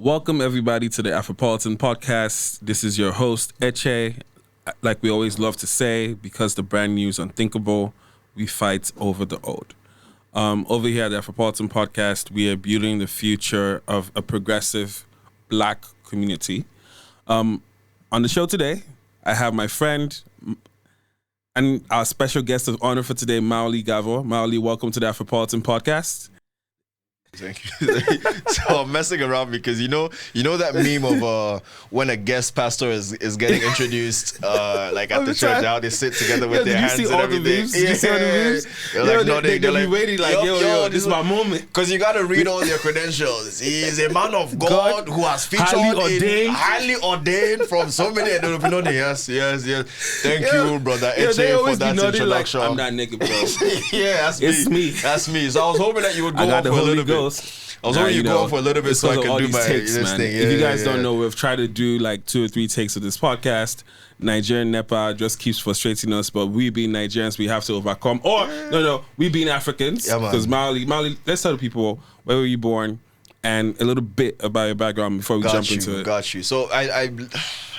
Welcome everybody to the Afropolitan Podcast. This is your host, Eche. Like we always love to say, because the brand new is unthinkable, we fight over the old. Over here at the Afropolitan Podcast, we are building the future of a progressive Black community. On the show today, I have my friend and our special guest of honor for today, Mawuli Gavor. Mawuli, welcome to the Afropolitan Podcast. Thank you. So I'm messing around because you know that meme of when a guest pastor is getting introduced like at the church, how they sit together with their hands and everything. Did you see all the memes? They're like nodding. They're like waiting like, yo, this is my moment. Because you got to read all their credentials. He is a man of God who has featured highly ordained from so many. Yes. Thank you, brother Eche, for that introduction. Like, I'm that nigga, bro. Yeah, it's me. That's me. So I was hoping that you would go on for a little bit. I was hoping you go on for a little bit so I can do my takes, this man. thing. If you guys don't know, we've tried to do like 2 or 3 takes of this podcast. Nigerian NEPA just keeps frustrating us, but we being Nigerians, we have to overcome. Or we being Africans. Because Mawuli, let's tell the people where were you born and a little bit about your background before we jump into it. Got you. So I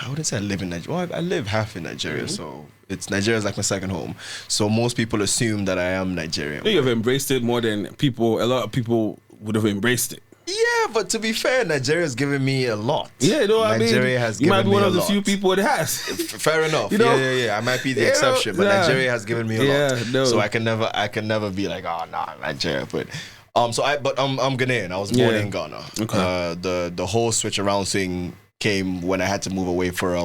wouldn't say I live in Nigeria. Well, I live half in Nigeria, so Nigeria's like my second home. So most people assume that I am Nigerian. You've embraced it more than a lot of people would have embraced it. Yeah, but to be fair, Nigeria's given me a lot. Yeah, Nigeria has given me a lot. You might be one of the few people it has. Fair enough. Yeah. I might be the exception, but Nigeria has given me a lot. No. So I can never be like, oh no, Nigeria. But I'm Ghanaian. I was born in Ghana. Okay. The whole switch around thing came when I had to move away for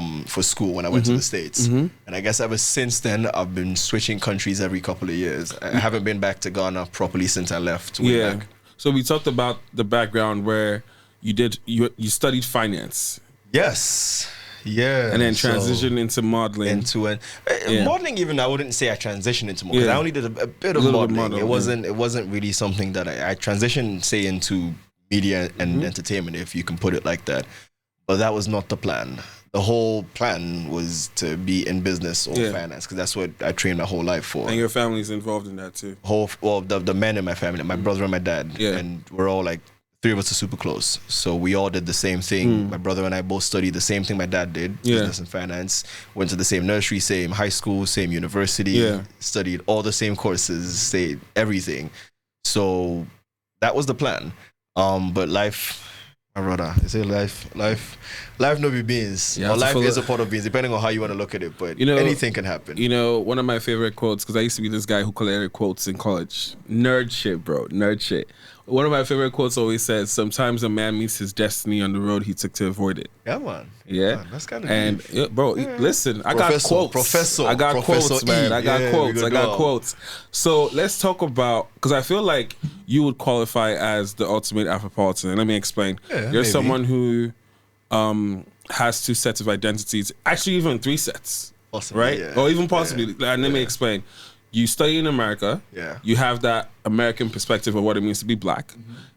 school when I went to the States. And I guess ever since then, I've been switching countries every couple of years. I haven't been back to Ghana properly since I left way back. So we talked about the background where you studied finance. Yes. Yeah. And then transitioned into modeling. Modeling, even I wouldn't say I transitioned into modeling. I only did a bit of modeling. It wasn't really something that I transitioned, say, into media and entertainment, if you can put it like that. But that was not the plan. The whole plan was to be in business or finance, because that's what I trained my whole life for. And your family's involved in that too? The men in my family, my brother and my dad, and we're all like, 3 of us are super close. So we all did the same thing. My brother and I both studied the same thing my dad did, business and finance. Went to the same nursery, same high school, same university, studied all the same courses, say everything. So that was the plan. But life... My brother, I say life no be beans. Or life is a pot of beans, depending on how you want to look at it. But anything can happen. One of my favorite quotes, because I used to be this guy who collected quotes in college. Nerd shit, bro. Nerd shit. One of my favorite quotes always says, sometimes a man meets his destiny on the road he took to avoid it. Yeah, man. Yeah. Man, that's kind of deep. Bro, listen, I got quotes. I got quotes, man. I got quotes. So let's talk about, because I feel like you would qualify as the ultimate Afropolitan. Let me explain. You're someone who has 2 sets of identities, actually even 3 sets, possibly, right? Yeah. Or even possibly. And let me explain. You study in America. Yeah. You have that American perspective of what it means to be Black.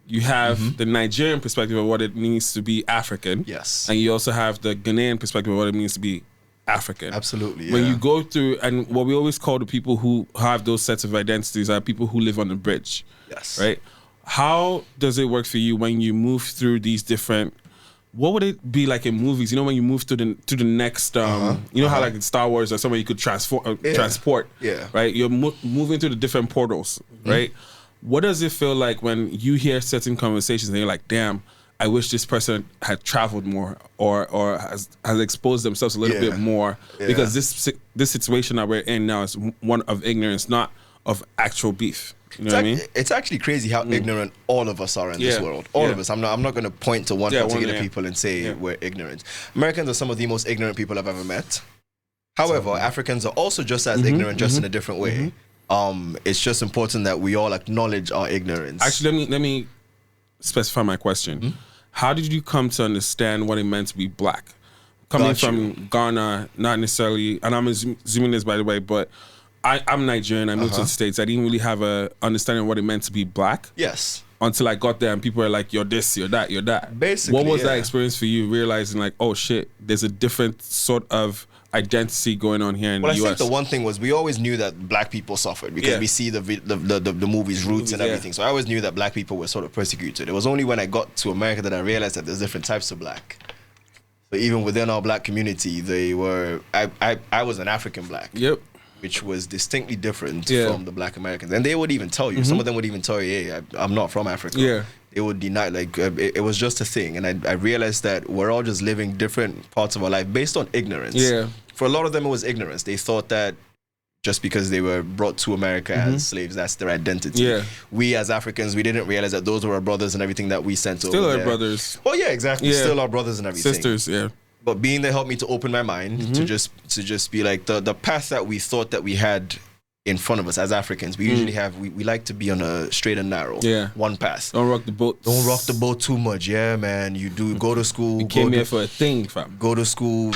You have the Nigerian perspective of what it means to be African. Yes. And you also have the Ghanaian perspective of what it means to be African. Absolutely. Yeah. When you go through, and what we always call the people who have those sets of identities are people who live on the bridge. Yes. Right? How does it work for you when you move through these different... What would it be like in movies? When you move to the next, how like in Star Wars or somewhere you could transport, right? You're moving through the different portals, right? What does it feel like when you hear certain conversations and you're like, damn, I wish this person had traveled more or has exposed themselves a little bit more, because this situation that we're in now is one of ignorance, not of actual beef. You know what I mean? It's actually crazy how ignorant all of us are in this world. All of us. I'm not going to point to one particular people and say we're ignorant. Americans are some of the most ignorant people I've ever met. However, Africans are also just as ignorant, just in a different way. It's just important that we all acknowledge our ignorance. Actually, let me specify my question. How did you come to understand what it meant to be Black? Coming from Ghana, not necessarily, and I'm assuming this by the way, but I'm Nigerian. I moved to the States. I didn't really have a understanding of what it meant to be Black. Yes. Until I got there and people were like, you're this, you're that, you're that. Basically, what was that experience for you, realizing like, oh shit, there's a different sort of identity going on here in the US. I think the one thing was we always knew that black people suffered because we see the movie's Roots and everything. So I always knew that black people were sort of persecuted. It was only when I got to America that I realized that there's different types of black. So even within our black community, they were. I was an African black. Yep. Which was distinctly different from the black Americans, and they would even tell you. Some of them would even tell you, "Hey, I'm not from Africa." Yeah. They would deny, like, it was just a thing. And I realized that we're all just living different parts of our life based on ignorance. Yeah. For a lot of them, it was ignorance. They thought that just because they were brought to America as slaves, that's their identity. Yeah. We as Africans, we didn't realize that those were our brothers and everything that we sent over Still our there. brothers. Oh, yeah, exactly. Yeah. Still our brothers and everything. Sisters, yeah. But being there helped me to open my mind to just be like the path that we thought that we had in front of us as Africans. We usually have, we like to be on a straight and narrow. Yeah. One path. Don't rock the boat. Don't rock the boat too much. Yeah, man. You do go to school. You came here for a thing, fam. Go to school,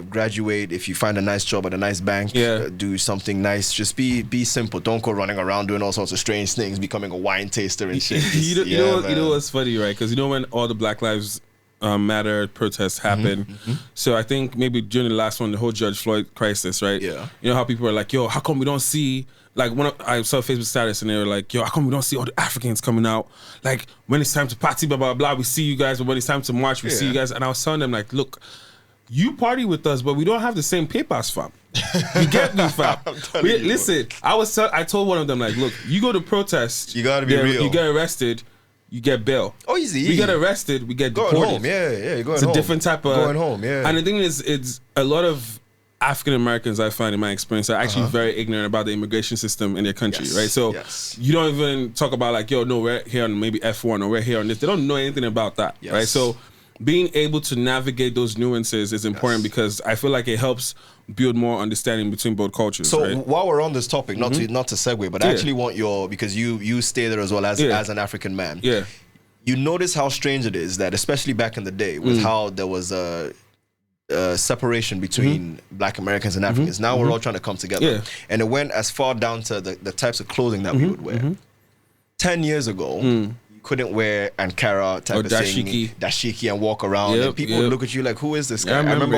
graduate. If you find a nice job at a nice bank, do something nice. Just be simple. Don't go running around doing all sorts of strange things, becoming a wine taster and shit. You know what's funny, right? Because you know when all the Black Lives Matter protests happened. So I think maybe during the last one, the whole George Floyd crisis, right? Yeah. You know how people are like, yo, how come we don't see, like, I saw a Facebook status and they were like, yo, how come we don't see all the Africans coming out? Like, when it's time to party, blah, blah, blah, we see you guys, but when it's time to march, we see you guys. And I was telling them, like, look, you party with us, but we don't have the same papers, fam. You get me, fam. Listen, I told one of them, like, look, you go to protest. You gotta be real. You get arrested. You get bail. Oh, easy. We get arrested. We get deported. Going home. Yeah. You're going it's home. A different type of going home. Yeah. And the thing is, it's a lot of African Americans I find in my experience are actually very ignorant about the immigration system in their country, right? So you don't even talk about like, yo, no, we're here on maybe F1 or we're here on this. They don't know anything about that, right? So being able to navigate those nuances is important because I feel like it helps build more understanding between both cultures. So while we're on this topic, not to segue, but I actually want because you stay there as well as an African man. Yeah. You notice how strange it is that, especially back in the day, with how there was a separation between Black Americans and Africans. Now we're all trying to come together, and it went as far down to the types of clothing that we would wear. 10 years ago. Couldn't wear Ankara type of dashiki and walk around and people would look at you like, who is this guy? I remember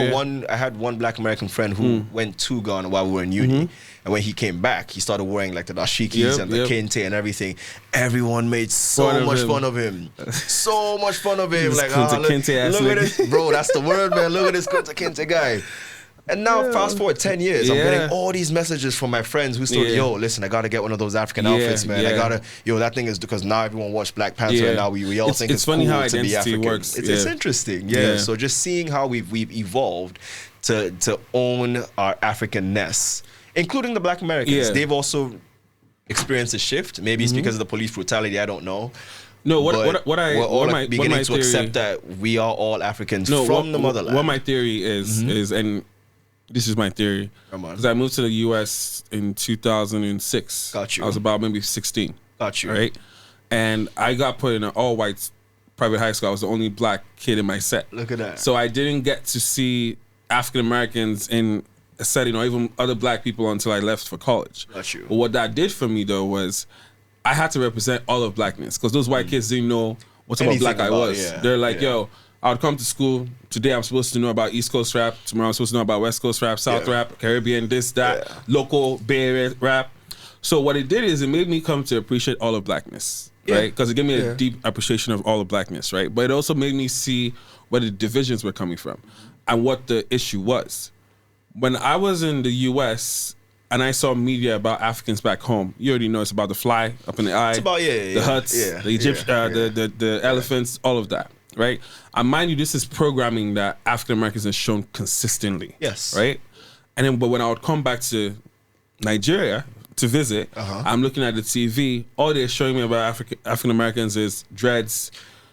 I had one Black American friend who went to Ghana while we were in uni, and when he came back he started wearing like the dashikis and the kente and everything. Everyone made so much fun of him. So much fun of him. Like, look at this, bro, that's the word, man. Look at this Kunta Kinte guy. And now, fast forward 10 years, I'm getting all these messages from my friends who still, yo, listen, I gotta get one of those African outfits, man. I gotta, that thing is because now everyone watched Black Panther and now we all think it's funny cool how to be African. Works. It's interesting, So just seeing how we've evolved to own our Africanness, including the Black Americans. They've also experienced a shift. Maybe it's because of the police brutality. I don't know. No, we're beginning to accept that we are all Africans from the motherland. What my theory is, and this is my theory, because I moved to the U.S. in 2006. Got you. I was about maybe 16. Got you. Right? And I got put in an all-white private high school. I was the only Black kid in my set. Look at that. So I didn't get to see African Americans in a setting or even other Black people until I left for college. Got you. But what that did for me, though, was I had to represent all of Blackness because those white kids didn't know what type of Black I was. They're like, yo, I would come to school. Today I'm supposed to know about East Coast rap. Tomorrow I'm supposed to know about West Coast rap, South rap, Caribbean, this, that, local Bay Area rap. So what it did is it made me come to appreciate all of Blackness, right? Because it gave me a deep appreciation of all of Blackness, right? But it also made me see where the divisions were coming from and what the issue was. When I was in the U.S., and I saw media about Africans back home. You already know it's about the fly up in the eye, it's about, the huts, the Egyptian, the elephants, all of that, right? And mind you, this is programming that African Americans have shown consistently, right? And then, but when I would come back to Nigeria to visit, I'm looking at the TV. All they're showing me about African Americans is dreads,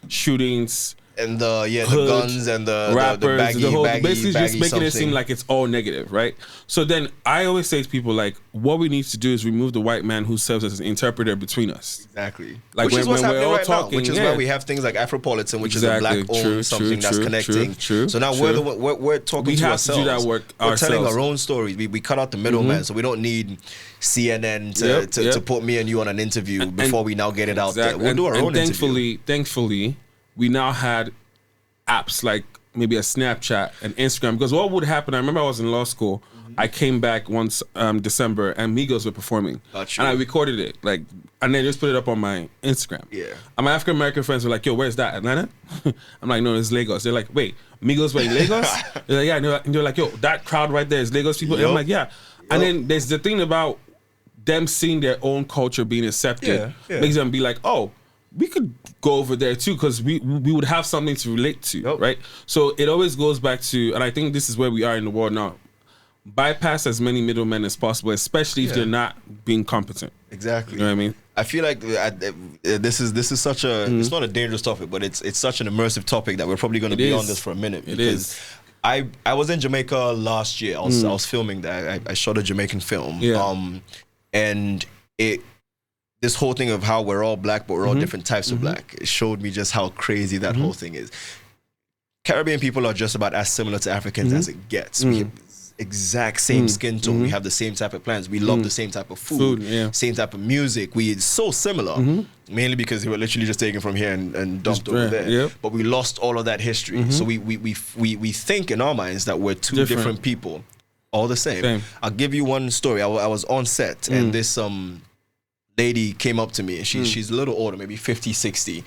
shootings. And the guns and the rappers, the baggy, the whole, baggy, basically baggy just making something. it seem like it's all negative, right? So then I always say to people, like, what we need to do is remove the white man who serves as an interpreter between us. Exactly. Like which is what's happening right now, which is yeah. why we have things like Afropolitan, which is a Black-owned something that's connecting. So now we're talking to ourselves. We have to do that work ourselves. We're telling our own stories. We cut out the middleman, so we don't need CNN to put me and you on an interview before we now get it out there. We'll do our own interview. Thankfully, we now had apps like maybe a Snapchat and Instagram. Because what would happen, I remember I was in law school, I came back once December and Migos were performing. And I recorded it, like, and then just put it up on my Instagram. Yeah. And my African American friends were like, yo, where's that? Atlanta? I'm like, no, it's Lagos. They're like, wait, Migos were in Lagos? They're like, yeah. And they're like, yo, that crowd right there is Lagos people? And I'm like, yeah. And then there's the thing about them seeing their own culture being accepted makes them be like, oh, we could go over there too, because we would have something to relate to, right? So it always goes back to, and I think this is where we are in the world now, bypass as many middlemen as possible, especially if they're not being competent. Exactly. You know what I mean? I feel like this is such a, it's not a dangerous topic, but it's such an immersive topic that we're probably going to be on this for a minute. It is. I was in Jamaica last year. I was filming that. I shot a Jamaican film. Yeah. And this whole thing of how we're all black, but we're all different types of black, it showed me just how crazy that whole thing is. Caribbean people are just about as similar to Africans as it gets. We have exact same skin tone. We have the same type of plans. We love the same type of food, same type of music. We're so similar, mainly because we were literally just taken from here and dumped over there. Yep. But we lost all of that history. So we think in our minds that we're two different people, all the same. I'll give you one story. I was on set and this lady came up to me. She's a little older, maybe 50, 60.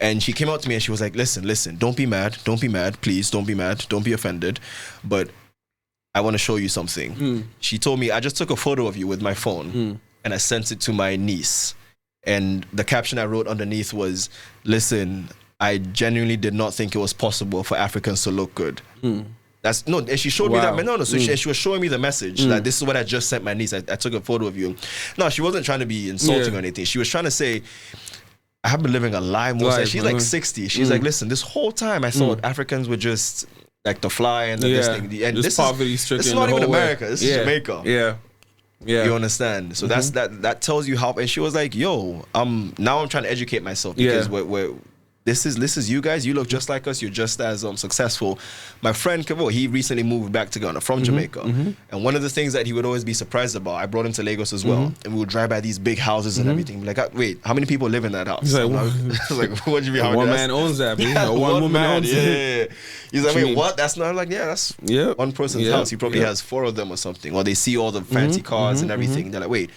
And she came up to me and she was like, listen, don't be mad, please, don't be mad, don't be offended. But I want to show you something. She told me, I just took a photo of you with my phone and I sent it to my niece. And the caption I wrote underneath was, listen, I genuinely did not think it was possible for Africans to look good. And she showed me that. So she was showing me the message that this is what I just sent my niece. I took a photo of you. No, she wasn't trying to be insulting or anything. She was trying to say, I have been living a lie most of. She's like 60. She's like, listen, this whole time I thought Africans were just like the fly and this thing. And this is not even America. This is Jamaica. Yeah. You understand? So that tells you how. And she was like, yo, now I'm trying to educate myself because this is you guys. You look just like us. You're just as successful. My friend Gavor, he recently moved back to Ghana from Jamaica, and one of the things that he would always be surprised about, I brought him to Lagos as well, and we would drive by these big houses and everything. Like, wait, how many people live in that house? He's like, what do you mean? One man owns that. One woman owns it. He's like, wait, what? That's not like, that's one person's house. He probably has 4 of them or something. Or they see all the fancy cars and everything. They're like, wait,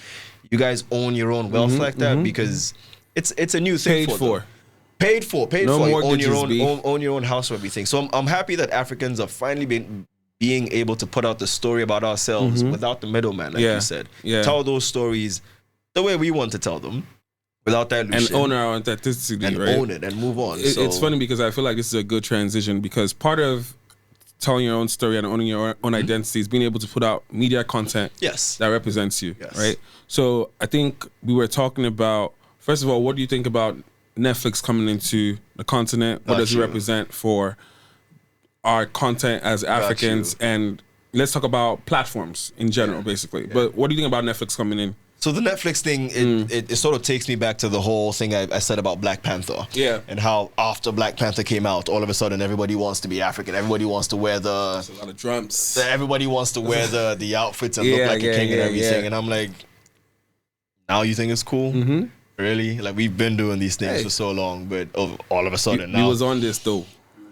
you guys own your own wealth like that? Because it's a new thing for them. Paid for. Own your own house or everything. So I'm happy that Africans are finally being able to put out the story about ourselves without the middleman, like you said. Tell those stories the way we want to tell them, without dilution. And own our authenticity, and own it and move on. It's funny because I feel like this is a good transition, because part of telling your own story and owning your own identity is being able to put out media content that represents you, right? So I think we were talking about, first of all, what do you think about Netflix coming into the continent? What does it represent for our content as Africans? And let's talk about platforms in general, basically. But what do you think about Netflix coming in? So the Netflix thing, it sort of takes me back to the whole thing I said about Black Panther. And how after Black Panther came out, all of a sudden everybody wants to be African. Everybody wants to wear There's a lot of drums. Everybody wants to wear the outfits and look like a king and everything. And I'm like, now you think it's cool? Really? Like, we've been doing these things for so long, but all of a sudden now. We was on this though.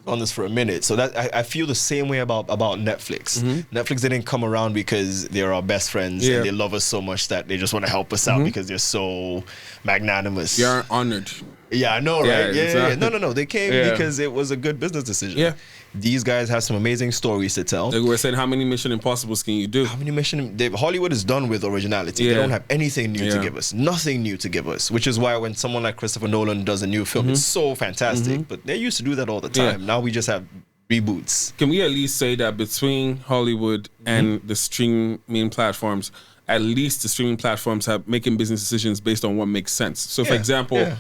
On this for a minute. So that I feel the same way about Netflix. Netflix didn't come around because they're our best friends and they love us so much that they just want to help us out because they're so magnanimous. You're honored. Yeah, I know, right? Yeah. No. They came because it was a good business decision. These guys have some amazing stories to tell. Like we were saying, how many Mission Impossibles can you do? Hollywood is done with originality. They don't have anything new to give us. Nothing new to give us. Which is why when someone like Christopher Nolan does a new film, it's so fantastic. But they used to do that all the time. Now we just have reboots. Can we at least say that between Hollywood and the streaming platforms, at least the streaming platforms have making business decisions based on what makes sense? So for example,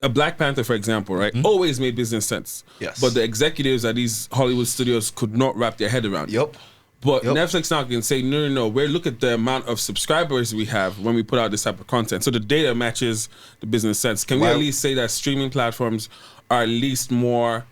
a Black Panther, for example, right, always made business sense. But the executives at these Hollywood studios could not wrap their head around it. But Netflix now can say, no, we're look at the amount of subscribers we have when we put out this type of content. So the data matches the business sense. Can we at least say that streaming platforms are at least more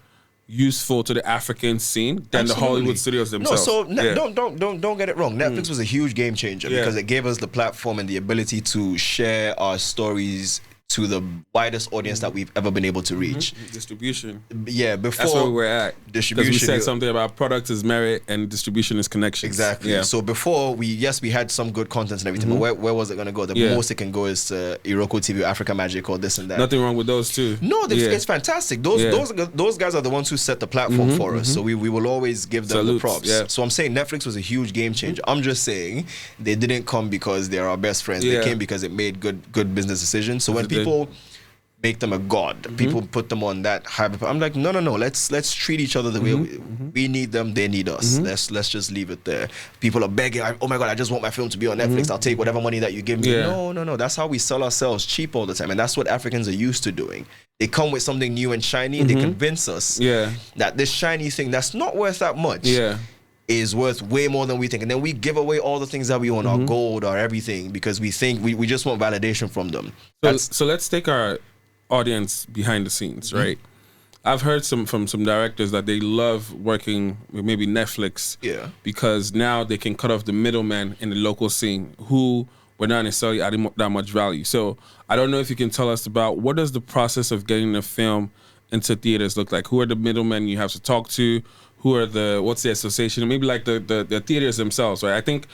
useful to the African scene than the Hollywood studios themselves? No, so don't get it wrong. Netflix was a huge game changer because it gave us the platform and the ability to share our stories to the widest audience that we've ever been able to reach. Distribution. Yeah, before that's where we're at. Distribution. Because we said something about product is merit and distribution is connection. Exactly. Yeah. So before we had some good content and everything, but where was it going to go? The most it can go is to Iroko TV, Africa Magic, or this and that. Nothing wrong with those too. No, it's fantastic. Those guys are the ones who set the platform for us. So we will always give them the props. Yeah. So I'm saying Netflix was a huge game changer. I'm just saying they didn't come because they're our best friends. They came because it made good business decisions. So when people make them a god, people put them on that high. I'm like, no. Let's treat each other the way we need them. They need us. Let's just leave it there. People are begging. Oh my God, I just want my film to be on Netflix. I'll take whatever money that you give me. No. That's how we sell ourselves cheap all the time, and that's what Africans are used to doing. They come with something new and shiny, and they convince us that this shiny thing that's not worth that much. Is worth way more than we think, and then we give away all the things that we own, our gold, our everything, because we think we just want validation from them. So let's take our audience behind the scenes, right? I've heard from some directors that they love working with maybe Netflix, because now they can cut off the middleman in the local scene who were not necessarily adding that much value. So I don't know if you can tell us about what does the process of getting a film into theaters look like? Who are the middlemen you have to talk to? Who are what's the association? Maybe like the theaters themselves, right? I think,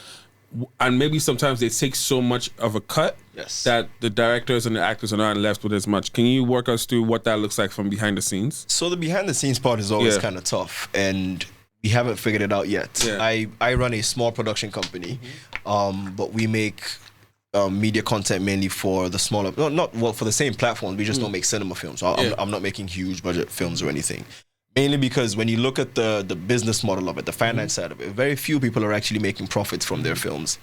and maybe sometimes they take so much of a cut that the directors and the actors are not left with as much. Can you work us through what that looks like from behind the scenes? So the behind the scenes part is always kind of tough, and we haven't figured it out yet. I run a small production company, but we make media content mainly for the smaller, for the same platforms. We just don't make cinema films. So I'm not making huge budget films or anything. Mainly because when you look at the business model of it, the finance side of it, very few people are actually making profits from their films.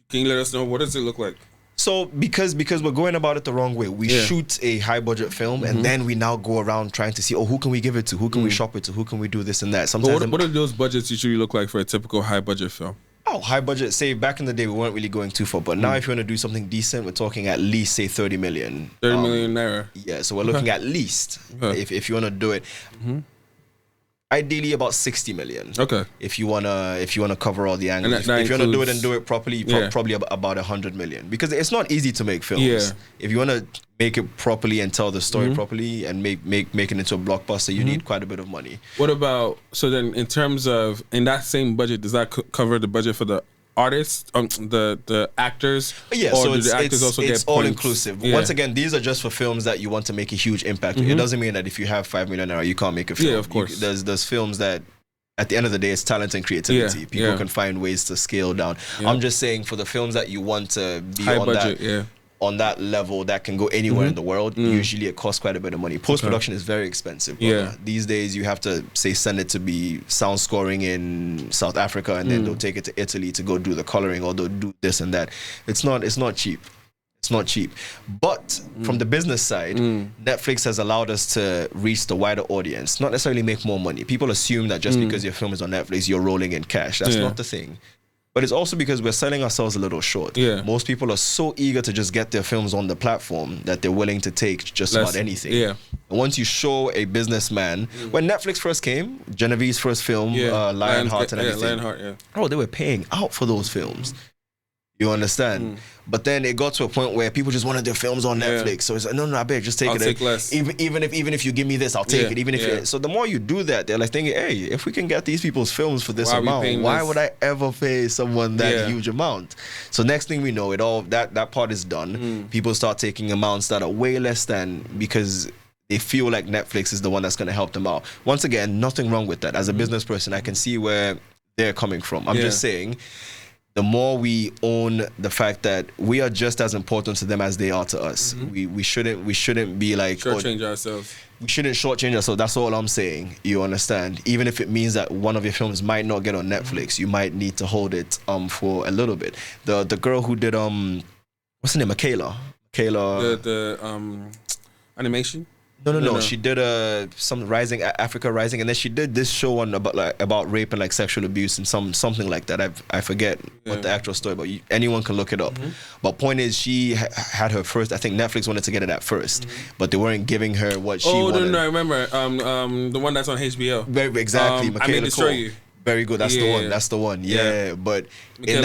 Can you let us know, what does it look like? So because we're going about it the wrong way, we shoot a high budget film and then we now go around trying to see, who can we give it to? Who can we shop it to? Who can we do this and that? Sometimes what do those budgets usually look like for a typical high budget film? High budget, say back in the day we weren't really going too far, but now if you want to do something decent, we're talking at least, say, 30 million. 30 million naira. Yeah, so we're looking at least, if you want to do it. Ideally about 60 million. Okay. If you wanna cover all the angles. If you wanna do it and do it properly, probably about 100 million. Because it's not easy to make films. Yeah. If you wanna make it properly and tell the story properly and make it into a blockbuster, you need quite a bit of money. What about, so then in terms of, in that same budget, does that cover the budget for the artists, the actors? Yeah, or so do the actors also get all inclusive. Yeah. Once again, these are just for films that you want to make a huge impact. It doesn't mean that if you have 5 million naira, you can't make a film. Yeah, of course. There's films that at the end of the day, it's talent and creativity. Yeah, people can find ways to scale down. Yeah. I'm just saying, for the films that you want to be high on budget, on that level that can go anywhere in the world, usually it costs quite a bit of money. Post-production is very expensive. These days you have to send it to be sound scoring in South Africa, and then they'll take it to Italy to go do the coloring, or they'll do this and that. It's not cheap. It's not cheap. But from the business side, Netflix has allowed us to reach the wider audience, not necessarily make more money. People assume that just because your film is on Netflix, you're rolling in cash. That's not the thing. But it's also because we're selling ourselves a little short. Yeah. Most people are so eager to just get their films on the platform that they're willing to take just about anything. Yeah. And once you show a businessman, when Netflix first came, Genevieve's first film, Lionheart and everything. Lionheart, they were paying out for those films. You understand? But then it got to a point where people just wanted their films on Netflix. So it's like, no, I beg, just take I'll it. Take less. Even if you give me this, I'll take it. Even if so the more you do that, they're like thinking, hey, if we can get these people's films for this amount, why would I ever pay someone that huge amount? So next thing we know, that part is done. People start taking amounts that are way less than, because they feel like Netflix is the one that's going to help them out. Once again, nothing wrong with that. As a business person, I can see where they're coming from. I'm just saying, the more we own the fact that we are just as important to them as they are to us. We shouldn't be like shortchange ourselves. We shouldn't shortchange ourselves. That's all I'm saying. You understand? Even if it means that one of your films might not get on Netflix, you might need to hold it for a little bit. The girl who did what's her name? Michaela. The animation. No. She did some Africa Rising, and then she did this show on about rape and like sexual abuse and something like that. I forget what the actual story, but anyone can look it up. But point is, she had her first. I think Netflix wanted to get it at first, but they weren't giving her what she wanted. No, I remember the one that's on HBO. Very exactly. I May Destroy You. Very good. That's the one. That's the one. Yeah. But in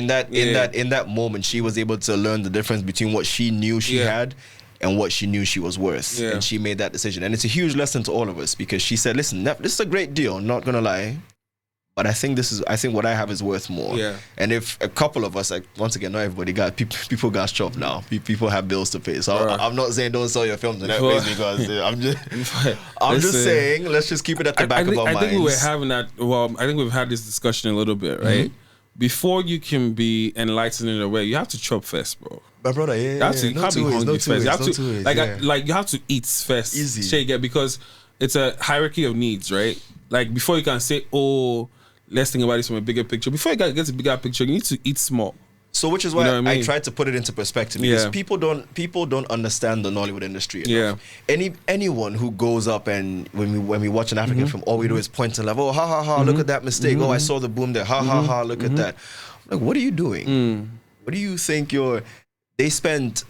that moment, she was able to learn the difference between what she knew she had and what she knew she was worth. And she made that decision. And it's a huge lesson to all of us, because she said, listen, this is a great deal, not gonna lie. But I think what I have is worth more. Yeah. And if a couple of us, like, once again, not everybody got people got shop now. People have bills to pay. So I'm not saying don't sell your films in that place, because I'm just saying, let's just keep it at the back of our minds. I think we were having that. Well, I think we've had this discussion a little bit, right? Before you can be enlightened in a way, you have to chop first, bro. My brother, you can't be hungry first. You have to you have to eat first. Easy. Because it's a hierarchy of needs, right? Like, before you can say, oh, let's think about this from a bigger picture. Before you get to a bigger picture, you need to eat small. So, which is why I tried to put it into perspective, because people don't understand the Nollywood industry enough. Anyone who goes up and when we watch an African film, all we do is point and laugh. Oh, ha ha ha! Look at that mistake. Oh, I saw the boom there. Ha ha ha! Look at that. Like, what are you doing? What do you think They spent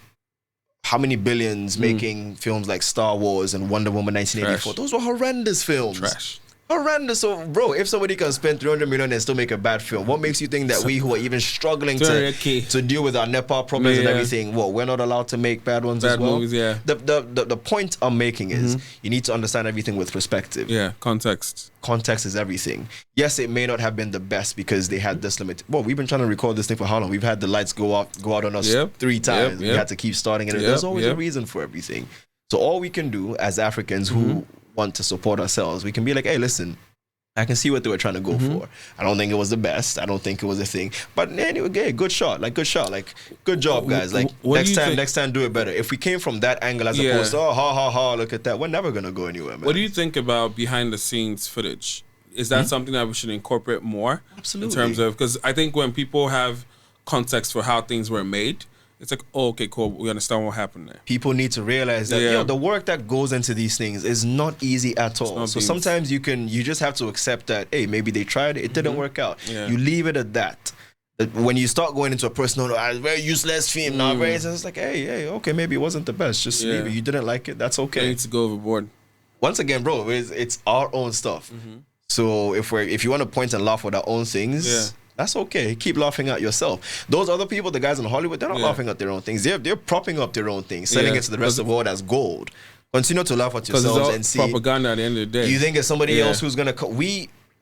how many billions making films like Star Wars and Wonder Woman 1984? Those were horrendous films. Trash. Horrendous. So, bro, if somebody can spend 300 million and still make a bad film, what makes you think that we who are even struggling to deal with our Nepal problems and everything, we're not allowed to make bad ones as well? Movies, yeah. The point I'm making is you need to understand everything with perspective. Yeah, context. Context is everything. Yes, it may not have been the best because they had this limit. Well, we've been trying to record this thing for how long? We've had the lights go out on us 3 times. We had to keep starting it. There's always a reason for everything. So all we can do as Africans who want to support ourselves, we can be like, hey, listen, I can see what they were trying to go for. I don't think it was the best. I don't think it was a thing. But anyway, good shot. Like, good job, guys. Like, next time, do it better. If we came from that angle as opposed to, oh, ha, ha, ha, look at that, we're never going to go anywhere, man. What do you think about behind the scenes footage? Is that something that we should incorporate more? Absolutely. In terms of, because I think when people have context for how things were made, it's like, oh, okay, cool, we understand what happened there. People need to realize that the work that goes into these things is not easy at all. So sometimes you just have to accept that, hey, maybe they tried it didn't work out. You leave it at that. When you start going into a personal, very useless film now, it's like, hey, okay, maybe it wasn't the best. Just leave it. You didn't like it, that's okay. You need to go overboard. Once again, bro, it's our own stuff. So if you want to point and laugh at our own things, that's okay. Keep laughing at yourself. Those other people, the guys in Hollywood, they're not laughing at their own things. They're propping up their own things, selling it to the rest of the world as gold. Continue to laugh at yourselves and see. Propaganda at the end of the day. You think it's somebody else who's gonna?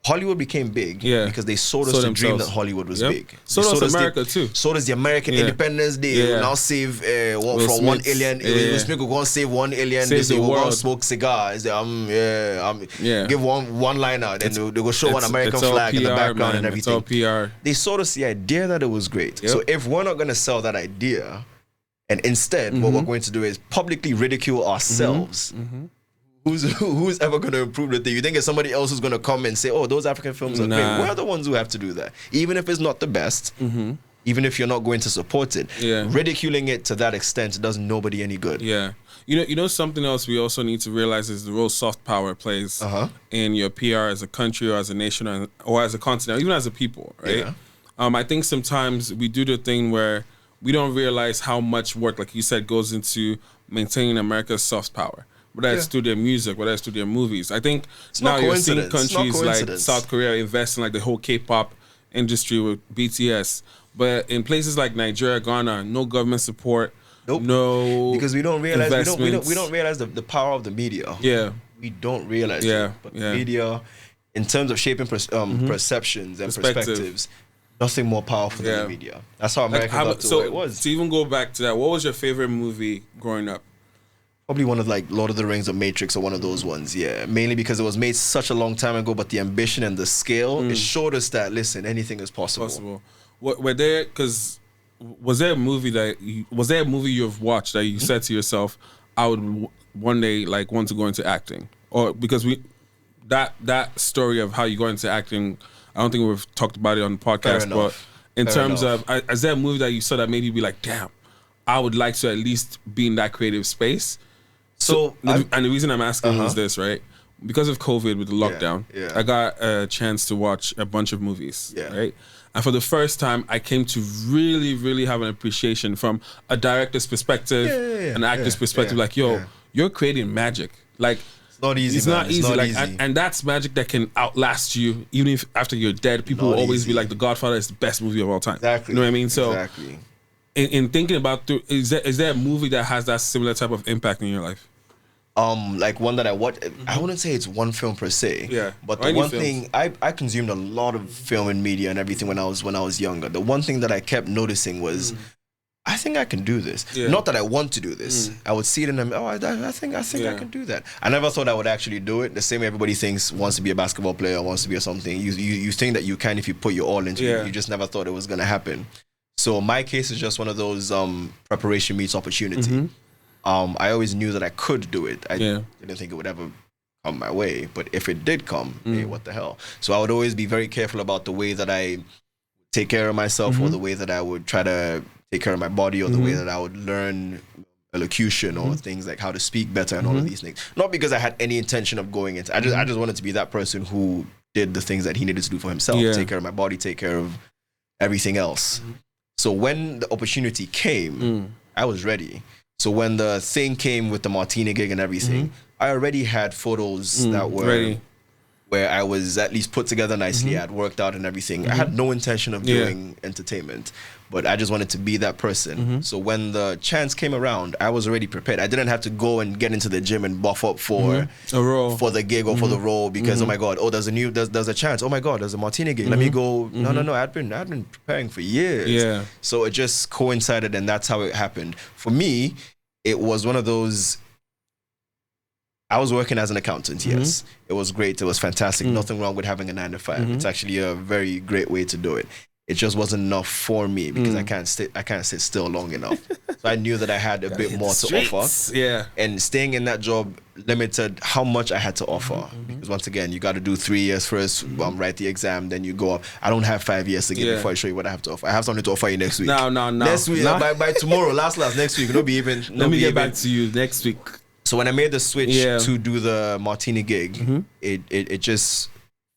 Hollywood became big because they sold us the dream that Hollywood was big. So does America too. So does the American Independence Day. Will now save from 1 alien. Will Smith will go and save 1 alien. They will go and smoke cigars. Give one liner. Then they will show one American flag in the background and everything. It's all PR. They sold us the idea that it was great. So if we're not gonna sell that idea, and instead what we're going to do is publicly ridicule ourselves. Who's ever going to improve the thing? You think it's somebody else who's going to come and say, oh, those African films are great? We're the ones who have to do that. Even if it's not the best, even if you're not going to support it, ridiculing it to that extent does nobody any good. Yeah. You know something else we also need to realize is the role soft power plays in your PR as a country or as a nation or as a continent, or even as a people, right? Yeah. I think sometimes we do the thing where we don't realize how much work, like you said, goes into maintaining America's soft power. Whether it's through their music, whether it's through their movies. I think now you're seeing countries like South Korea invest in like the whole K-pop industry with BTS. But in places like Nigeria, Ghana, no government support. No, because we don't realize we don't realize the power of the media. Yeah, we don't realize it. But the media, in terms of shaping perceptions and perspectives, nothing more powerful than the media. That's how America got to where it was. To even go back to that, what was your favorite movie growing up? Probably one of like Lord of the Rings or Matrix or one of those ones, mainly because it was made such a long time ago, but the ambition and the scale, it showed us that, listen, anything is possible. Was there a movie you've watched that you said to yourself, I would one day like want to go into acting? Or because that story of how you go into acting, I don't think we've talked about it on the podcast, but in terms of, is there a movie that you saw that made you be like, damn, I would like to at least be in that creative space? So and the reason I'm asking is this, right? Because of COVID with the lockdown, I got a chance to watch a bunch of movies, right? And for the first time, I came to really, really have an appreciation from a director's perspective, an actor's perspective. Like, yo, you're creating magic. Like, not easy. It's not easy. Like, and that's magic that can outlast you, even if after you're dead. People will always be like, The Godfather is the best movie of all time. Exactly. You know what I mean? So, exactly. In thinking about, is there a movie that has that similar type of impact in your life? Like one that I watch. I wouldn't say it's one film per se. Yeah. But the one thing I consumed a lot of film and media and everything when I was younger. The one thing that I kept noticing was, I think I can do this. Yeah. Not that I want to do this. I would see it and I think I can do that. I never thought I would actually do it. The same way everybody wants to be a basketball player, wants to be something. You think that you can if you put your all into it. You just never thought it was gonna happen. So my case is just one of those preparation meets opportunity. I always knew that I could do it. I didn't think it would ever come my way, but if it did come, hey, what the hell? So I would always be very careful about the way that I take care of myself, or the way that I would try to take care of my body, or the way that I would learn elocution or things like how to speak better and all of these things. Not because I had any intention of going into. I just wanted to be that person who did the things that he needed to do for himself. Take care of my body, take care of everything else. So when the opportunity came, I was ready. So when the thing came with the Martini gig and everything, I already had photos that were ready, where I was at least put together nicely. I had worked out and everything. I had no intention of doing entertainment, but I just wanted to be that person. So when the chance came around, I was already prepared. I didn't have to go and get into the gym and buff up for a role, for the gig or for the role because oh my god, there's a chance. Oh my god, there's a Martini gig. Let me go. No. I'd been preparing for years. Yeah. So it just coincided, and that's how it happened. For me, it was one of those. I was working as an accountant, yes. It was great. It was fantastic. Nothing wrong with having a 9-to-5. It's actually a very great way to do it. It just wasn't enough for me because I can't sit still long enough. So I knew that I had a bit more to offer. Yeah. And staying in that job limited how much I had to offer. Because once again, you got to do 3 years first, write the exam, then you go up. I don't have 5 years to get before I show you what I have to offer. I have something to offer you next week. No. Next week, by tomorrow, last next week. Let me get back to you next week. So when I made the switch to do the Martini gig, it just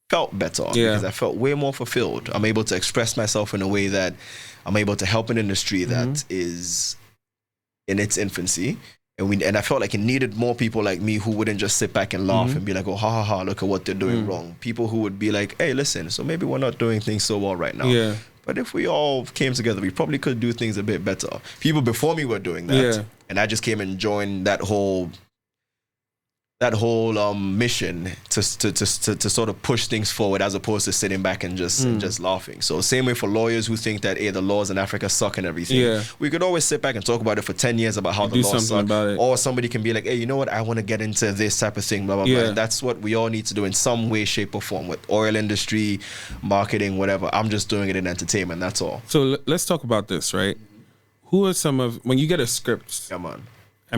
felt better because I felt way more fulfilled. I'm able to express myself in a way that I'm able to help an industry that is in its infancy. And I felt like it needed more people like me who wouldn't just sit back and laugh and be like, oh, ha, look at what they're doing wrong. People who would be like, hey, listen, so maybe we're not doing things so well right now. Yeah. But if we all came together, we probably could do things a bit better. People before me were doing that. And I just came and joined that whole mission to sort of push things forward as opposed to sitting back and just laughing. So same way for lawyers who think that the laws in Africa suck and everything. Yeah. We could always sit back and talk about it for 10 years about how the laws suck. Or somebody can be like, hey, you know what? I want to get into this type of thing, blah, blah, blah. And that's what we all need to do in some way, shape or form with oil industry, marketing, whatever. I'm just doing it in entertainment. That's all. So let's talk about this, right? Who are some of, when you get a script, and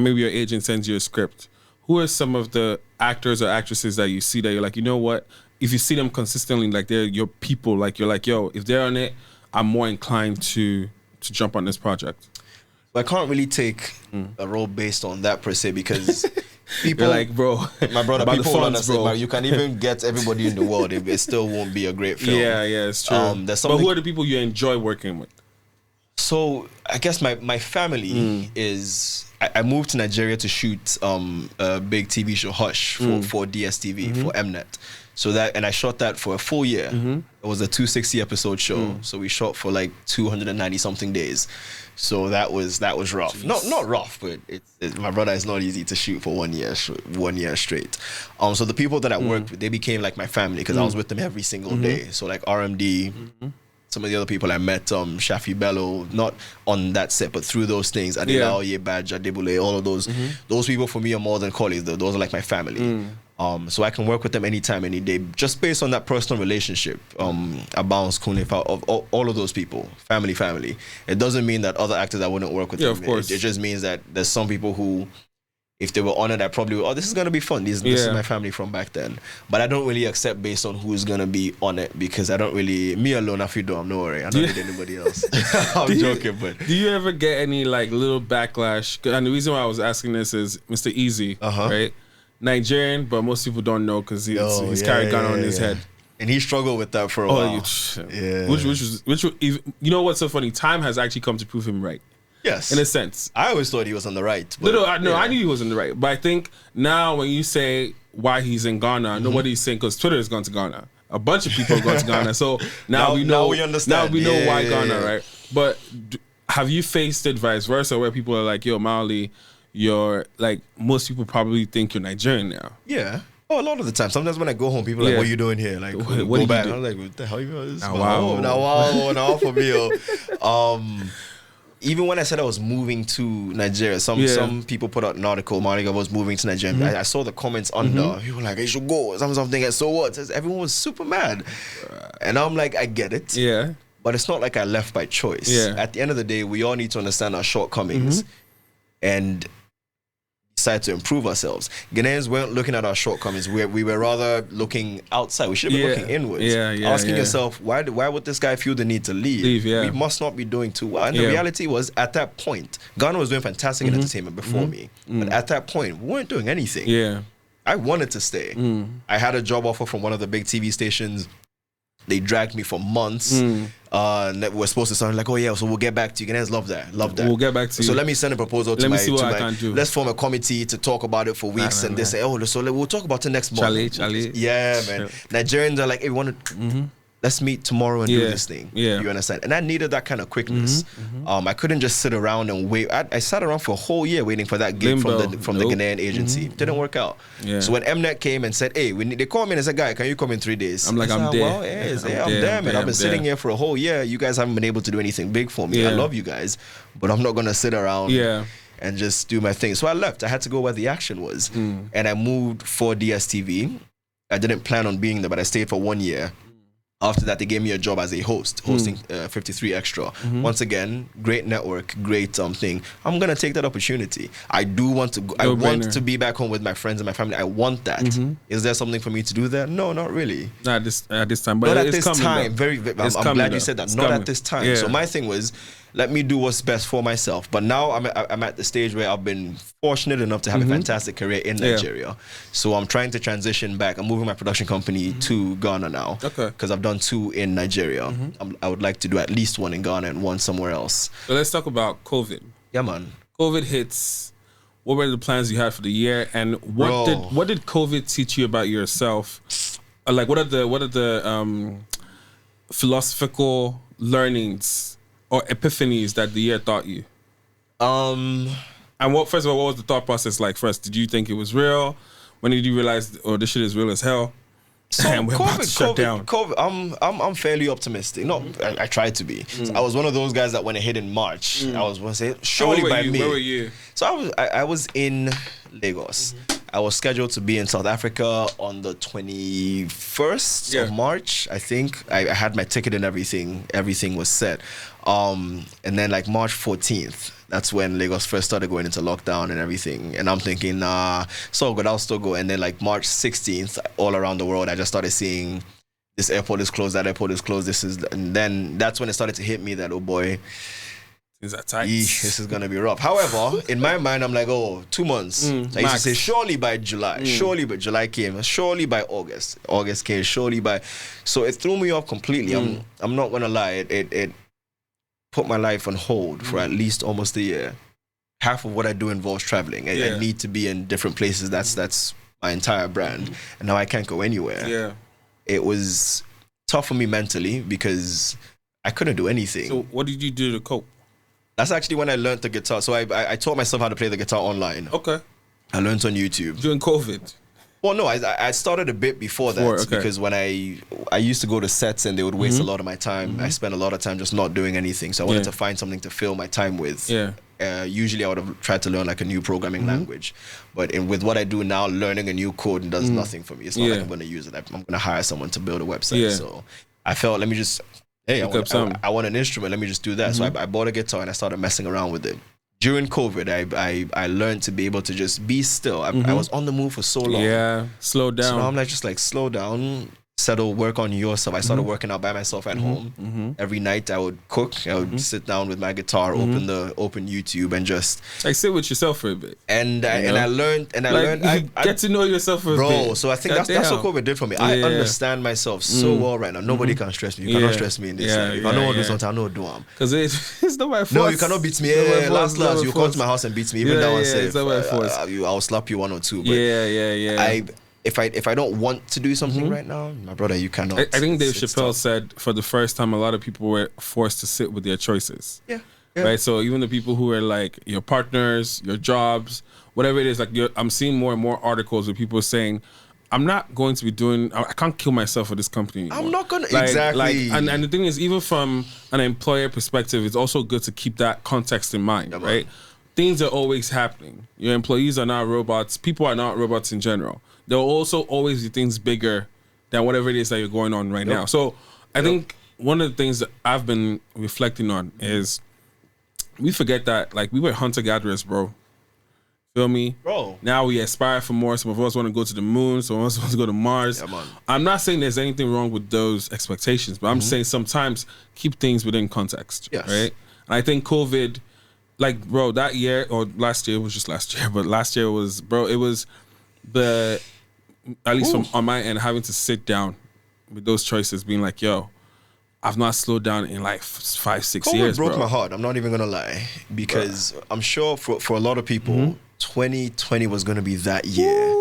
maybe your agent sends you a script, who are some of the actors or actresses that you see that you're like, you know what? If you see them consistently, like they're your people, like you're like, yo, if they're on it, I'm more inclined to jump on this project. But I can't really take a role based on that per se because people you're like, bro, my brother, people will understand, bro. You can even get everybody in the world, it still won't be a great film. Yeah, it's true. But who are the people you enjoy working with? So I guess my family is. I moved to Nigeria to shoot a big TV show, Hush, for DSTV, for Mnet. So and I shot that for a full year. It was a 260 episode show. So we shot for like 290 something days. So that was rough. Jeez. Not rough, but my brother, is not easy to shoot for 1 year straight. So the people that I worked with, they became like my family because I was with them every single day. So like RMD. Some of the other people I met, Shafi Bello, not on that set, but through those things, Adela Oye, Badja, Debule, all of those. Those people for me are more than colleagues. Those are like my family. So I can work with them anytime, any day, just based on that personal relationship. Abounds, Kunifa, of all of those people, family. It doesn't mean that other actors I wouldn't work with them. Of course. It just means that there's some people who, if they were on it, I probably would, this is going to be fun. This is my family from back then. But I don't really accept based on who's going to be on it because I don't really, me alone, if you do, I'm no worry. I don't need anybody else. I'm joking, but. Do you ever get any like little backlash? And the reason why I was asking this is Mr. Easy, right? Nigerian, but most people don't know because he's carried Ghana on his head. And he struggled with that for a while. Which you know what's so funny? Time has actually come to prove him right. Yes. In a sense. I always thought he was on the right. But, I knew he was on the right. But I think now when you say why he's in Ghana, nobody's saying because Twitter has gone to Ghana. A bunch of people have gone to Ghana. So now we know. Now we understand. Now we know why Ghana, right? But have you faced it vice versa where people are like, yo, Mawuli, you're like, most people probably think you're Nigerian now. Yeah. Oh, a lot of the time. Sometimes when I go home, people are like, what are you doing here? Like, what go back. I'm like, what the hell you doing? This is wow. Now for me. Even when I said I was moving to Nigeria, some people put out an article, Mawuli Gavor was moving to Nigeria. I saw the comments under. People were like, you should go. Something. And so what? Everyone was super mad. And I'm like, I get it. Yeah. But it's not like I left by choice. Yeah. At the end of the day, we all need to understand our shortcomings and decide to improve ourselves. Ghanaians weren't looking at our shortcomings. We were rather looking outside. We should have been looking inwards. Asking yourself, why would this guy feel the need to leave? We must not be doing too well. And the reality was, at that point, Ghana was doing fantastic in entertainment before me. But at that point, we weren't doing anything. Yeah. I wanted to stay. I had a job offer from one of the big TV stations. They dragged me for months. We're supposed to sound like, oh yeah, so we'll get back to you. Ghanaians love that. We'll get back to you. So let me send a proposal to Let me see what I can do. Let's form a committee to talk about it for weeks. They say, oh, so we'll talk about it next month. Charlie. Yeah, man. Nigerians are like, hey, we want to... Let's meet tomorrow and do this thing. Yeah. You understand? And I needed that kind of quickness. I couldn't just sit around and wait. I sat around for a whole year waiting for that gig from the Ghanaian agency. Didn't work out. Yeah. So when Mnet came and said, hey, they called me and said, guy, can you come in 3 days? I'm like, I'm there. Well, I'm there, man. I've been sitting here for a whole year. You guys haven't been able to do anything big for me. I love you guys, but I'm not going to sit around and just do my thing. So I left. I had to go where the action was. And I moved for DSTV. I didn't plan on being there, but I stayed for 1 year. After that, they gave me a job as a host, hosting 53 Extra. Once again, great network, great thing. I'm gonna take that opportunity. I do want to. I want to be back home with my friends and my family. I want that. Is there something for me to do there? No, not really. Not at this time. But not at this time. I'm glad you said that. Not at this time. So my thing was, let me do what's best for myself. But now I'm at the stage where I've been fortunate enough to have a fantastic career in Nigeria. So I'm trying to transition back. I'm moving my production company to Ghana now. Okay. Because I've done 2 in Nigeria. I would like to do at least 1 in Ghana and 1 somewhere else. So let's talk about COVID. Yeah, man. COVID hits. What were the plans you had for the year? And what did COVID teach you about yourself? Like, what are the philosophical learnings or epiphanies that the year taught you? And first of all, what was the thought process like first? Did you think it was real? When did you realize, this shit is real as hell? So and we're about to shut down. COVID, I'm fairly optimistic. I tried to be. So I was one of those guys that when it hit in March, I was going to say, surely by me. Where were you? So I was in Lagos. I was scheduled to be in South Africa on the 21st of March, I think. I had my ticket and everything. Everything was set. And then like March 14th, that's when Lagos first started going into lockdown and everything. And I'm thinking, so good, I'll still go. And then like March 16th, all around the world, I just started seeing this airport is closed, that airport is closed. And then that's when it started to hit me that, oh boy, this is gonna be rough. However, in my mind, I'm like, 2 months. I used to say, surely by July. Surely, but July came. Surely by August. August came. Surely by. So it threw me off completely. I'm not gonna lie. It put my life on hold for at least almost a year. Half of what I do involves traveling. I need to be in different places. That's my entire brand, and now I can't go anywhere. Yeah, it was tough for me mentally because I couldn't do anything. So what did you do to cope? That's actually when I learned the guitar. So I taught myself how to play the guitar online. Okay. I learned on YouTube. During COVID? Well, no, I started a bit before that because when I used to go to sets and they would waste a lot of my time. I spent a lot of time just not doing anything. So I wanted to find something to fill my time with. Yeah. Usually I would have tried to learn like a new programming language. But with what I do now, learning a new code does nothing for me. It's not like I'm going to use it. I'm going to hire someone to build a website. Yeah. So I felt, let me just... Hey, I want an instrument. Let me just do that. So I bought a guitar and I started messing around with it. During COVID, I learned to be able to just be still. I was on the move for so long. Yeah, slow down. So now I'm like, just like, slow down, work on yourself. I started working out by myself at home. Every night I would cook. I would sit down with my guitar, open YouTube, and just like sit with yourself for a bit. And I learned. I get to know yourself for a bit. Bro, so I think that's what COVID did for me. I understand myself so well right now. Nobody can stress me. You cannot stress me in this. If I don't want to do something, I know do them. Because it's not my fault. No, you cannot beat me. Last you come to my house and beat me. Even that one safe. I'll slap you 1 or 2. But If I don't want to do something right now, my brother, you cannot. I think Dave Chappelle said for the first time, a lot of people were forced to sit with their choices. Yeah. Right. So even the people who are like your partners, your jobs, whatever it is, like I'm seeing more and more articles with people saying, I'm not going to be doing. I can't kill myself for this company anymore. I'm not gonna exactly. And the thing is, even from an employer perspective, it's also good to keep that context in mind, right? Things are always happening. Your employees are not robots. People are not robots in general. There will also always be things bigger than whatever it is that you're going on right now. So I think one of the things that I've been reflecting on is we forget that like we were hunter-gatherers, bro. Feel me? Bro. Now we aspire for more. Some of us want to go to the moon. Some of us want to go to Mars. Yeah, I'm not saying there's anything wrong with those expectations, but I'm saying sometimes keep things within context, right? And I think COVID, like, bro, that year or last year, it was just last year, but last year was, bro, it was the... at least from on my end, having to sit down with those choices, being like, yo, I've not slowed down in like 5-6 years, bro. It broke my heart. I'm not even going to lie. Because I'm sure for a lot of people, 2020 was going to be that year.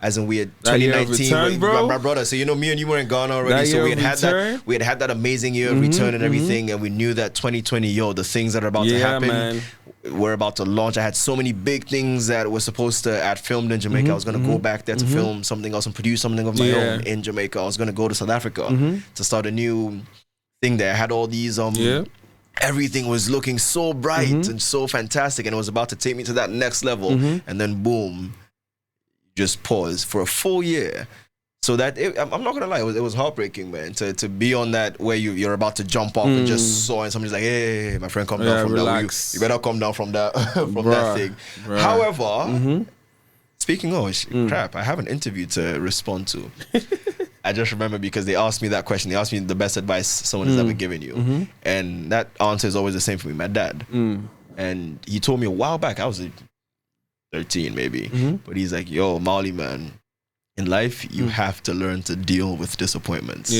As in we had 2019, my brother. So me and you were in Ghana already. So we had had that amazing year of return and everything. And we knew that 2020, the things that are about to happen. Man. We're about to launch. I had so many big things that were supposed to add filmed in Jamaica. I was going to go back there to film something else and produce something of my own in Jamaica. I was going to go to South Africa to start a new thing there. I had all these everything was looking so bright and so fantastic, and it was about to take me to that next level. And then boom, just pause for a full year. So that I'm not gonna lie, it was heartbreaking, man. To be on that where you're about to jump off and just saw, and somebody's like, "Hey, my friend, come down from that. You better come down from that that thing." However, speaking of crap, I have an interview to respond to. I just remember because they asked me that question. They asked me the best advice someone has ever given you, and that answer is always the same for me. My dad, and he told me a while back. I was 13 maybe, but he's like, "Yo, Mawuli, man. In life, you have to learn to deal with disappointments."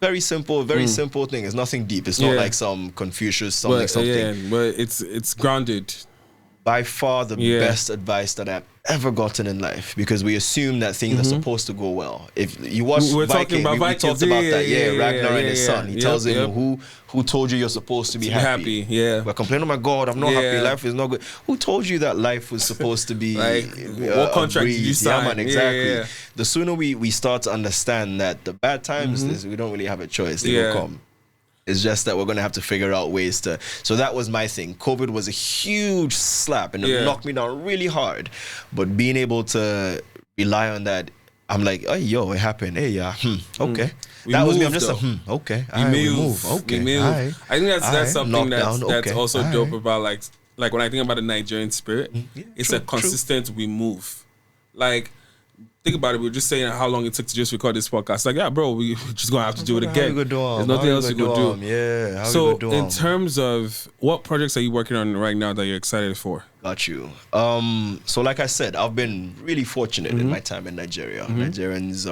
Very simple thing. It's nothing deep. It's not like some Confucius something. Yeah, but it's grounded. By far the best advice that I've ever gotten in life, because we assume that things are supposed to go well. If you watch Viking, we talked about that. Ragnar and his son. He tells him, who told you you're supposed to be happy? We're complaining, oh my God, I'm not happy. Life is not good. Who told you that life was supposed to be like, what contract did you sign? Man, exactly. The sooner we start to understand that the bad times, we don't really have a choice. They will come. It's just that we're going to have to figure out ways to... So that was my thing. COVID was a huge slap and it knocked me down really hard. But being able to rely on that, I'm like, oh, yo, it happened. Hey, okay. That was me. I'm just like, okay. We move. Okay. We move. I think that's something that's also dope about like when I think about the Nigerian spirit, it's a consistent we move. Like... Think about it. We were just saying how long it took to just record this podcast. Like, yeah, bro, we're just going to have to do it again. There's nothing else we could do. Yeah. So, in terms of what projects are you working on right now that you're excited for? Got you. So, like I said, I've been really fortunate in my time in Nigeria. Nigerians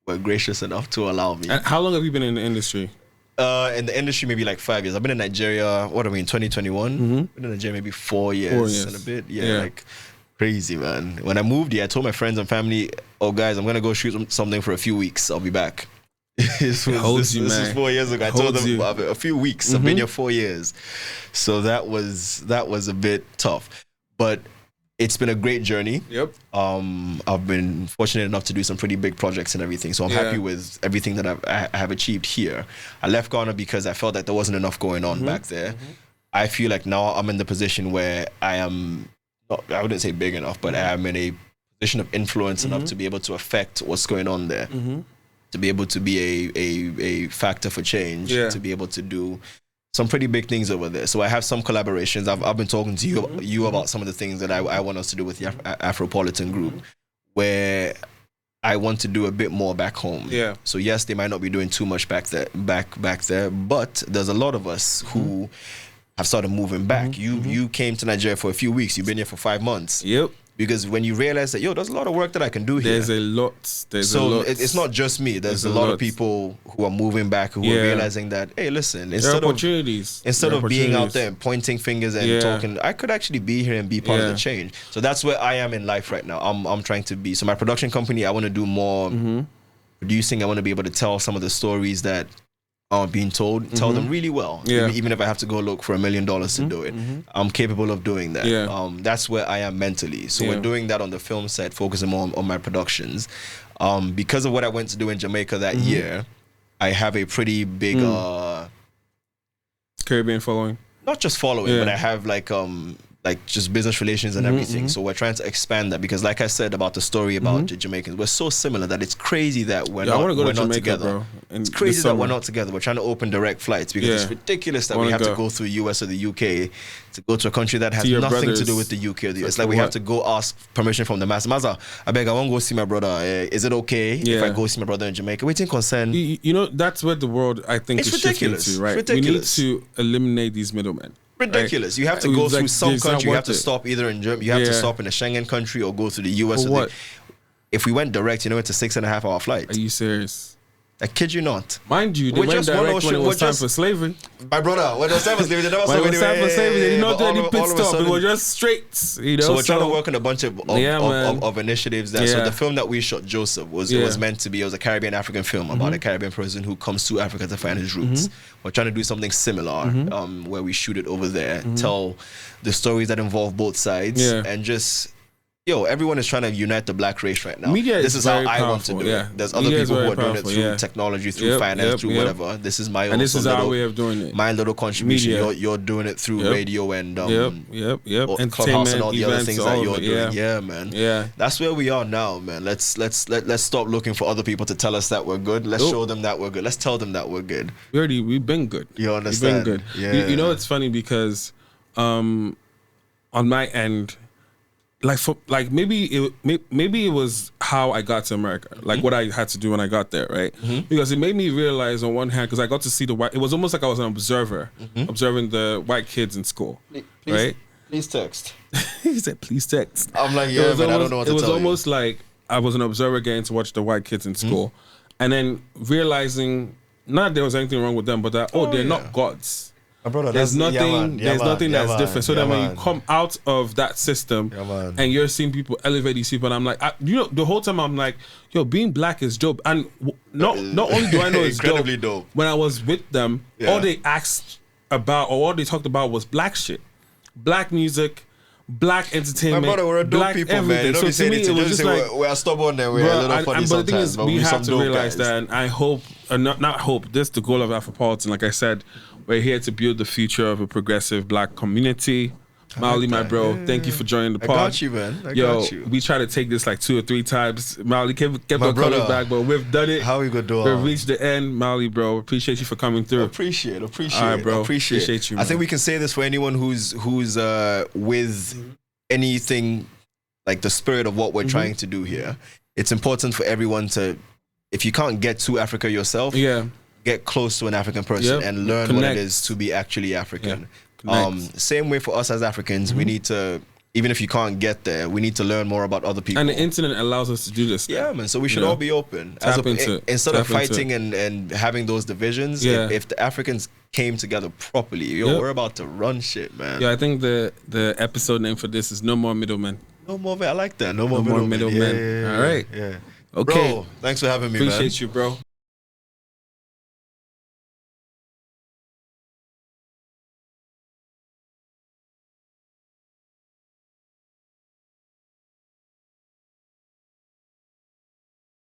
were gracious enough to allow me. And how long have you been in the industry? In the industry, maybe like 5 years. I've been in Nigeria, 2021? Been in Nigeria maybe 4 years and a bit. Like... Crazy, man. When I moved here, I told my friends and family, oh, guys, I'm going to go shoot something for a few weeks. I'll be back. This was 4 years ago. I told them a few weeks. I've been here 4 years. So that was a bit tough. But it's been a great journey. Yep. I've been fortunate enough to do some pretty big projects and everything. So I'm happy with everything that I have achieved here. I left Ghana because I felt that there wasn't enough going on back there. I feel like now I'm in the position where I am... I wouldn't say big enough, but I'm in a position of influence enough to be able to affect what's going on there, to be able to be a factor for change, to be able to do some pretty big things over there. So I have some collaborations. I've been talking to you about some of the things that I want us to do with the Afropolitan group, where I want to do a bit more back home. Yeah. So yes, they might not be doing too much back there, but there's a lot of us who have started moving back. You came to Nigeria for a few weeks. You've been here for 5 months. Yep. Because when you realize that, there's a lot of work that I can do here. There's a lot. It's not just me. There's a lot of people who are moving back who are realizing that, hey, listen, instead of being out there and pointing fingers and talking, I could actually be here and be part of the change. So that's where I am in life right now. I'm trying to be. So my production company, I want to do more producing. I want to be able to tell some of the stories that aren't being told, tell them really well. Even if I have to go look for $1 million to do it, I'm capable of doing that. That's where I am mentally. So we're doing that on the film set, focusing more on my productions. Because of what I went to do in Jamaica that year, I have a pretty big Caribbean following. Not just following, but I have like just business relations and everything. So we're trying to expand that because, like I said about the story about the Jamaicans, we're so similar that it's crazy that we're not together. Bro, it's crazy that we're not together. We're trying to open direct flights because it's ridiculous that we have to go through US or the UK to go to a country that has nothing to do with the UK or the US. It's like we have to go ask permission from the master. Master, I beg, I want to go see my brother. Is it okay if I go see my brother in Jamaica? Waiting concern. That's where the world, I think, is shifting to, right? We need to eliminate these middlemen. Ridiculous. Right? You have to go through some country. You have to stop either in Germany. You have to stop in a Schengen country or go to the US. If we went direct, it's a 6.5 hour flight. Are you serious? I kid you not. Mind you, they went direct when it was time for slavery. My brother, when it was time for slavery, they never when it was time for slavery, they did not do any pit stop. It was just straight. So we're trying to work on a bunch of initiatives there. So the film that we shot, Joseph, it was meant to be, it was a Caribbean African film about a Caribbean person who comes to Africa to find his roots. We're trying to do something similar where we shoot it over there, tell the stories that involve both sides, and just... everyone is trying to unite the black race right now. This is how I want to do it. There's other people who are doing it through technology, through finance, through whatever. This is my own. And this is our way of doing it. My little contribution. You're doing it through radio and Clubhouse and all the other things that you're doing. Yeah, man. Yeah. That's where we are now, man. Let's stop looking for other people to tell us that we're good. Let's show them that we're good. Let's tell them that we're good. We've been good. You understand? We've been good. Yeah. It's funny because on my end, maybe it was how I got to America, what I had to do when I got there, right? Because it made me realize on one hand, because I got to see it was almost like I was an observer, observing the white kids in school, right? Please text. He said, please text. I'm like, I don't know what to tell you. It was almost like I was an observer getting to watch the white kids in school, and then realizing not that there was anything wrong with them, but that, they're not gods. Brother, there's nothing that's different. So that when you come out of that system and you're seeing people elevate these people, and I'm like, the whole time I'm like, being black is dope. And not only do I know it's incredibly dope. When I was with them, all they asked about or all they talked about was black shit, black music, black entertainment. My brother, we're a dope people, everything. Man. Don't so to me, it was just like we're stubborn and we're a little funny sometimes. But the thing is, we have to realize that, and I hope, not hope. This is the goal of Afropolitan. Like I said, we're here to build the future of a progressive black community. Mawuli, my bro, thank you for joining the pod. I got you, man. I got you. We try to take this 2 or 3 times. Mawuli kept on coming back, but we've done it. How we gonna do it? We've reached the end. Mawuli, bro, appreciate you for coming through. Appreciate. All right, bro. Appreciate you, man. I think we can say this for anyone who's with anything like the spirit of what we're trying to do here. It's important for everyone to, if you can't get to Africa yourself, get close to an African person and learn what it is to be actually African. Same way for us as Africans, we need to, even if you can't get there, we need to learn more about other people. And the internet allows us to do this. Yeah, man. So we should all be open. Instead of fighting and having those divisions, if the Africans came together properly, we're about to run shit, man. Yeah, I think the episode name for this is No More Middlemen. No more, I like that. No more middlemen. All right. Yeah. Okay. Bro, thanks for having me, Appreciate you, bro.